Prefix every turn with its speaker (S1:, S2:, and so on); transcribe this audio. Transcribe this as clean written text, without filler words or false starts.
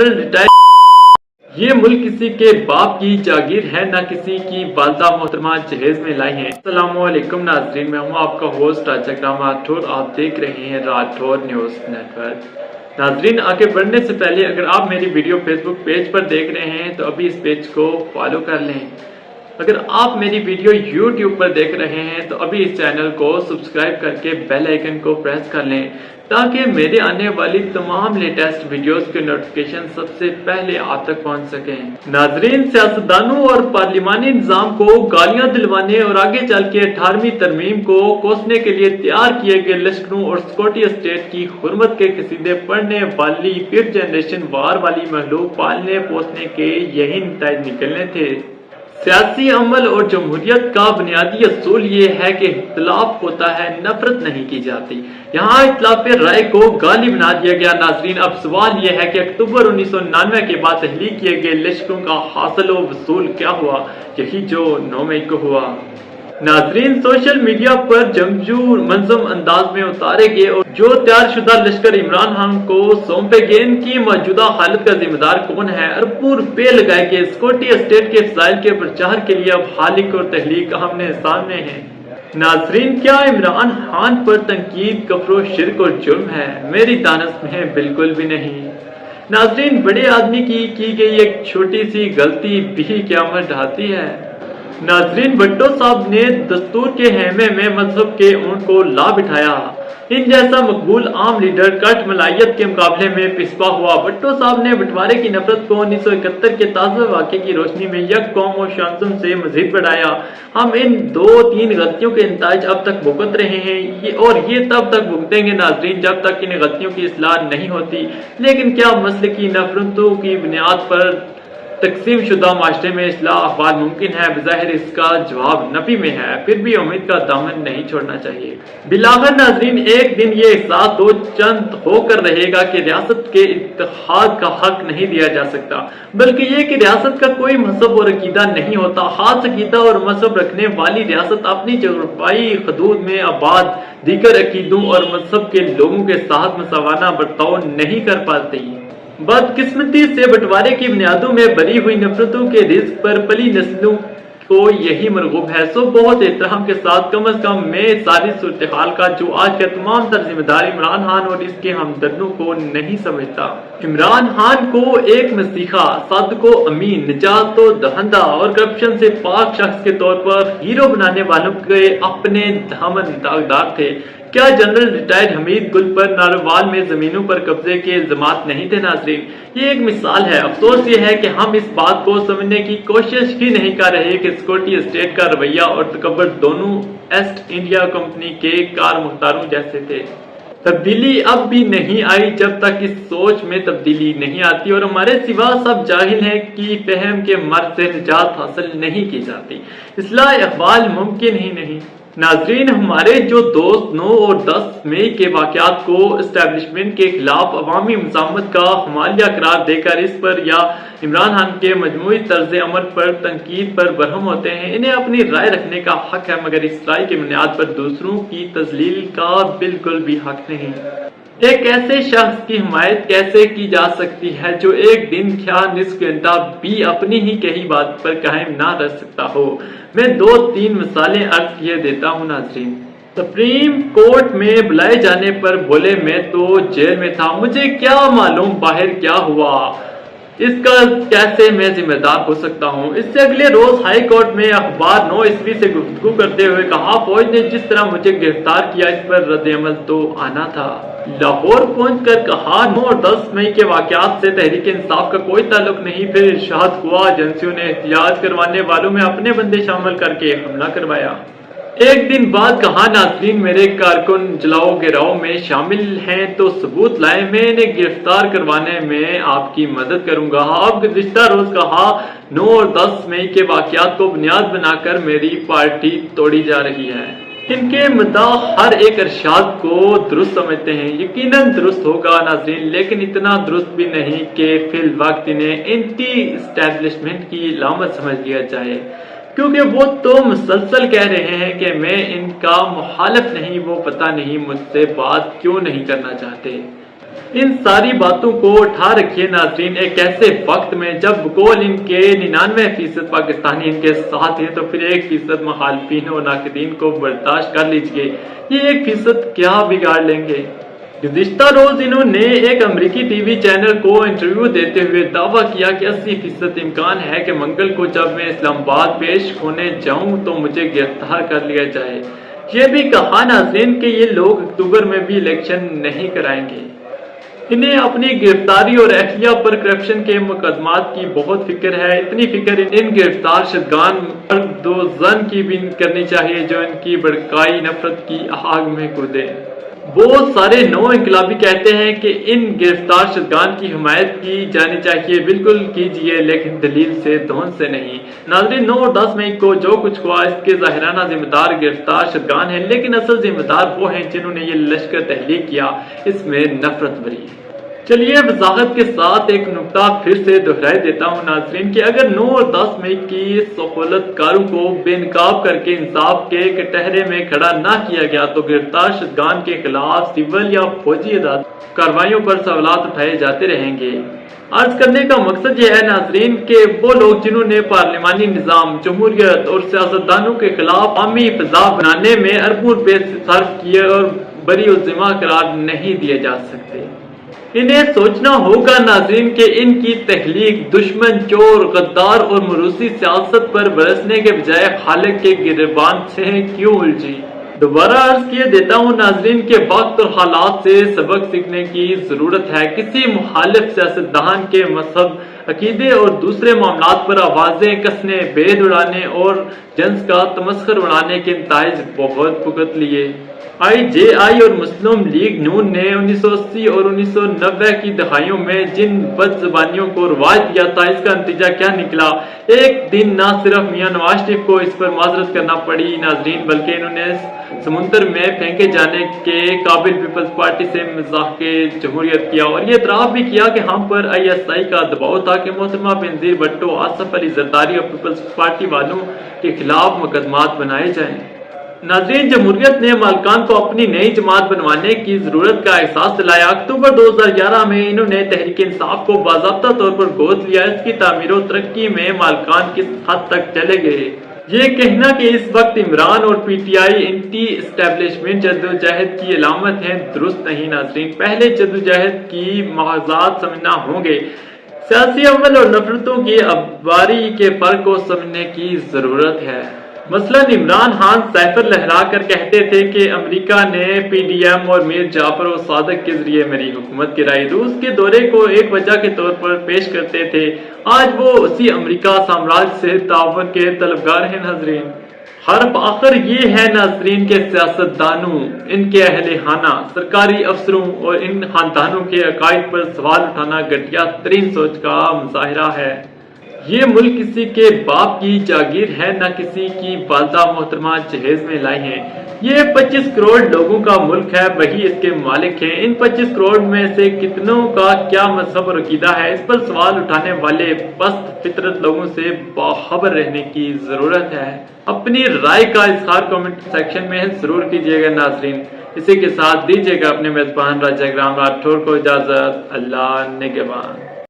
S1: General retire ये मुल्क किसी के बाप की जागीर है, ना किसी की वालदा मोहतरमा जहेज में लाई है। अस्सलामुअलैकुम नाज़रीन, मैं हूँ आपका होस्ट राजाग्राम राठौर। आप देख रहे हैं राठौर न्यूज़ नेटवर्क। नाज़रीन, आगे बढ़ने से पहले अगर आप मेरी वीडियो फेसबुक पेज पर देख रहे हैं तो अभी इस पेज को फॉलो कर लें। अगर आप मेरी वीडियो यूट्यूब पर देख रहे हैं तो अभी इस चैनल को सब्सक्राइब करके बेल आइकन को प्रेस कर लें ताकि मेरे आने वाली तमाम लेटेस्ट वीडियोस के नोटिफिकेशन सबसे पहले आप तक पहुंच सकें। नाजरीन, सियासतदानों और पार्लिमानी निजाम को गालियां दिलवाने और आगे चल के 18वीं तरमीम को कोसने के लिए तैयार किए गए लश्करों और स्कॉटिश स्टेट की हुर्मत के कसीदे पढ़ने वाली 5th जनरेशन वार वाली महलूक पालने पोसने के यही नतीजे निकलने थे। सियासी अमल और जमहूरियत का बुनियादी असूल ये है कि इख्तिलाफ होता है, नफरत नहीं की जाती। यहाँ इख्तिलाफ राय को गाली बना दिया गया। नाजरीन, अब सवाल यह है कि अक्टूबर 1999 के बाद तहलीक किए गए लश्करों का हासिल व वसूल क्या हुआ? यही जो 9 मई को हुआ। नाजरीन, सोशल मीडिया पर जंगजू मंजम अंदाज में उतारे गए और जो तैयारशुदा लश्कर इमरान खान को सौंपे गए, इनकी मौजूदा हालत का जिम्मेदार कौन है? अरबों रुपए लगाए गए स्कॉटिश स्टेट के फजाइल के प्रचार के लिए अब हालिक और तहलीक आमने सामने है। नाजरीन, क्या इमरान खान पर तनकीद कफरो शिरक और जुर्म है? मेरी दानस में बिल्कुल भी नहीं। नाजरीन, बड़े आदमी की गई एक छोटी सी गलती भी क़यामत ढाती है। नाजरीन, भट्टो साहब ने दस्तूर के हेमे में मजहब के ऊंट को ला बिठाया। इन जैसा मकबूल आम लीडर कट मलायत के मुकाबले में पिसपा हुआ। भट्टो साहब ने बंटवारे की नफरत को 1971 के ताज़ा वाक़े की रोशनी में यक कौम और शांसुम से मजीद बढ़ाया। हम इन 2-3 गलतियों के इंताज अब तक भुगत रहे हैं और ये तब तक भुगतेंगे नाजरीन जब तक इन गलतियों की इस्लाह नहीं होती। लेकिन क्या मसले की नफरतों की बुनियाद पर तकसीम शुदा माशरे में इस्लाह अखबार मुमकिन है? बज़ाहिर इसका जवाब नफी में है। फिर भी उम्मीद का दामन नहीं छोड़ना चाहिए। बिलाखिर नाजरीन, एक दिन ये एहसास दो चंद होकर रहेगा कि रियासत के इत्तेहाद का हक नहीं दिया जा सकता, बल्कि ये कि रियासत का कोई मजहब और अकीदा नहीं होता। खास अकीदा और मजहब रखने वाली रियासत अपनी जोग्राफियाई हदूद में आबाद दीगर अकीदों और मजहब के लोगों के साथ मसावाना बर्ताव नहीं कर पाती। बदकिस्मती से बंटवारे की बुनियादों में भरी हुई नफरतों के रिज्क पर पली नस्लों को यही मरगूब है। सो बहुत एहतराम के साथ कम अज कम मैं सारी सूरत हाल का जो आज का तमाम तर जिम्मेदार इमरान खान और इसके हमदर्दों को नहीं समझता। इमरान खान को एक मसीहा, सादको अमीन, निजात दहंदा और करप्शन से पाक शख्स के तौर पर हीरो बनाने वालों के अपने दामन दागदार थे। क्या जनरल रिटायर्ड हमीद गुल पर नारोवाल में जमीनों पर कब्जे के इल्जामात नहीं थे? नाजरीन, ये एक मिसाल है। अफसोस ये है कि हम इस बात को समझने की कोशिश ही नहीं कर रहे कि स्कॉटिश स्टेट का रवैया और तकब्बुर दोनों ईस्ट इंडिया कंपनी के कार मुख्तारों जैसे थे। तब्दीली अब भी नहीं आई जब तक इस सोच में तब्दीली नहीं आती और हमारे सिवा सब जाहिल हैं कि फहम के मर्ज से निजात हासिल नहीं की जाती। इस्लाह अहवाल मुमकिन ही नहीं। नाजरीन, हमारे जो दोस्त 9 और 10 मई के वाक़यात को एस्टेब्लिशमेंट के खिलाफ अवामी मुज़ाहमत का हमालिया करार देकर इस पर या इमरान खान के मजमूई तर्ज अमल पर तनकीद पर बरहम होते हैं, इन्हें अपनी राय रखने का हक है, मगर इस राय की बुनियाद पर दूसरों की तजलील का बिल्कुल भी हक नहीं। एक ऐसे शख्स की हिमायत कैसे की जा सकती है जो एक दिन क्या निस्फ घंटा भी अपनी ही कही बात पर कायम ना रह सकता हो? मैं 2-3 मिसालें अर्ज किए देता हूँ। नाजरीन, सुप्रीम कोर्ट में बुलाए जाने पर बोले मैं तो जेल में था, मुझे क्या मालूम बाहर क्या हुआ, इसका कैसे मैं जिम्मेदार हो सकता हूँ? इससे अगले रोज हाई कोर्ट में अखबार 9 ईस्वी से गुफ्तगू करते हुए कहा, फौज ने जिस तरह मुझे गिरफ्तार किया इस पर रद्द-ए-अमल तो आना था। लाहौर पहुंचकर कहा 9 और 10 मई के वाकयात से तहरीक इंसाफ का कोई ताल्लुक नहीं। फिर इरशाद हुआ एजेंसियों ने एहतियात करवाने वालों में अपने बंदे शामिल करके हमला करवाया। एक दिन बाद कहा, नाजरीन, मेरे कारकुन जलाओ गिराओ में शामिल हैं तो सबूत लाए, मैं इन्हें गिरफ्तार करवाने में आपकी मदद करूंगा। अब गुज़िश्ता रोज कहा 9 और 10 मई के वाकयात को बुनियाद बनाकर मेरी पार्टी तोड़ी जा रही है। इनके मुद्दा हर एक इरशाद को दुरुस्त समझते हैं। यकीनन दुरुस्त होगा नाजरीन, लेकिन इतना दुरुस्त भी नहीं कि फिल वक्त इन्हें एंटी एस्टेब्लिशमेंट की लामत समझ लिया जाए, क्योंकि वो तो मुसलसल कह रहे हैं कि मैं इनका मुखालिफ नहीं, वो पता नहीं मुझसे बात क्यों नहीं करना चाहते। इन सारी बातों को उठा रखिए नाजरीन एक ऐसे वक्त में जब गोल इनके 99% पाकिस्तानी इनके साथ हैं, तो फिर 1% मुखालफिन और नाकदीन को बर्दाश्त कर लीजिए। ये 1% क्या बिगाड़ लेंगे। गुज़िश्ता रोज इन्होंने एक अमेरिकी टीवी चैनल को इंटरव्यू देते हुए दावा किया कि 80% इम्कान है कि मंगल को जब मैं इस्लामाबाद पेश होने जाऊं तो मुझे गिरफ्तार कर लिया जाए। ये भी कहा नाज़रीन कि ये लोग अक्टूबर में भी इलेक्शन नहीं कराएंगे। इन्हें अपनी गिरफ्तारी और अहलिया पर करप्शन के मुकदमात की बहुत फिक्र है। इतनी फिक्र इन गिरफ्तार शदगान दो जन की भी करनी चाहिए जो इनकी भड़काई नफरत की आग में कूदे। बहुत सारे नौ इनकलाबी कहते हैं कि इन गिरफ्तार शदगान की हिमायत की जानी चाहिए। बिल्कुल कीजिए, लेकिन दलील से धौन से नहीं। नाज़रीन 9 और 10 मई को जो कुछ हुआ इसके ज़ाहिराना जिम्मेदार गिरफ्तार शदगान हैं, लेकिन असल जिम्मेदार वो हैं जिन्होंने ये लश्कर तहलीक किया। इसमें नफरत भरी है। चलिए वजाहत के साथ एक नुक्ता फिर से दोहराई देता हूँ नाज़रीन कि अगर 9 और 10 मई की सहूलतकारों को बेनकाब करके इंसाफ के कटहरे में खड़ा ना किया गया तो गिरफ्तार शदगान के खिलाफ सिविल या फौजी कार्रवाइयों पर सवालात उठाए जाते रहेंगे। अर्ज करने का मकसद यह है नाज़रीन कि वो लोग जिन्होंने पार्लिमानी निज़ाम, जमहूरियत और सियासतदानों के खिलाफ आमी फजा बनाने में अरबों रुपए सर्व किए और बरी उज़्ज़िमा करार नहीं दिए जा सकते। इन्हें सोचना होगा नाज़रीन कि इनकी तख्लीक दुश्मन, चोर, गद्दार और मरूसी सियासत पर बरसने के बजाय खालिक के गिरबान से क्यों उलझी। दोबारा अर्ज किए देता हूँ नाज़रीन के वक्त और हालात से सबक सीखने की जरूरत है। किसी मुखालिफ सियासतदान के मजहब, अकीदे और दूसरे मामलात पर आवाजें कसने, बेद उड़ाने और जन्स का तमस्खर उड़ाने के नताइज बहुत भुगत लिए। IJI और मुस्लिम लीग नून ने 1980 और 1990 की दहाइयों में जिन बदज़बानियों को रवाज दिया था, इसका नतीजा क्या निकला। एक दिन ना सिर्फ मियां नवाज शरीफ को इस पर माजरत करना पड़ी नाजरीन, बल्कि इन्होंने समुंदर में फेंके जाने के काबिल पीपल्स पार्टी से मजाक जमहूरियत किया और ये इतराफ भी किया कि हम पर ISI का दबाव था कि मोहतरमा बेनज़ीर भुट्टो, आसिफ अली जरदारी और पीपल्स पार्टी वालों के खिलाफ मुकदमात बनाए जाएं। नाज़रीन जमहूरियत ने मालकान को अपनी नई जमात बनवाने की जरूरत का एहसास दिलाया। अक्टूबर 2011 में इन्होंने तहरीक इंसाफ को बाज़ाब्ता तौर पर गोद लिया। इसकी तामीर और तरक्की में मालकान किस हद तक चले गए। ये कहना कि इस वक्त इमरान और PTI एंटी एस्टेब्लिशमेंट जद्दोजहद की अलामत है दुरुस्त नहीं नाज़रीन। पहले जद्दोजहद की मवाज़ात समझना होंगे। सियासी अमल और नफरतों की अबारी के फर्क को समझने की जरूरत है। मसलन इमरान खान सैफर लहरा कर कहते थे कि अमेरिका ने PDM और मीर जाफर और सादक के जरिए मेरी हुकूमत गिराई। रूस के दौरे को एक वजह के तौर पर पेश करते थे। आज वो उसी अमेरिका साम्राज्य से तावन के तलबगार हैं नाजरीन। हर्फ आखिर ये है नाजरीन के सियासतदानों, इनके अहले खाना, सरकारी अफसरों और इन खानदानों के अकायद पर सवाल उठाना घटिया तरीन सोच का मुजाहिरा है। ये मुल्क किसी के बाप की जागीर है, न किसी की वालदा मोहतरमा जहेज में लाई है। ये 25 करोड़ लोगों का मुल्क है, वही इसके मालिक हैं। इन 25 करोड़ में से कितनों का क्या मजहब और अकीदा है, इस पर सवाल उठाने वाले पस्त फितरत लोगों से बाखबर रहने की जरूरत है। अपनी राय का इजहार कमेंट सेक्शन में जरूर कीजिएगा नाजरीन। इसी के साथ दीजिएगा अपने मेजबान राजा ग्राम राठौर को इजाजत। अल्लाह निगहबान।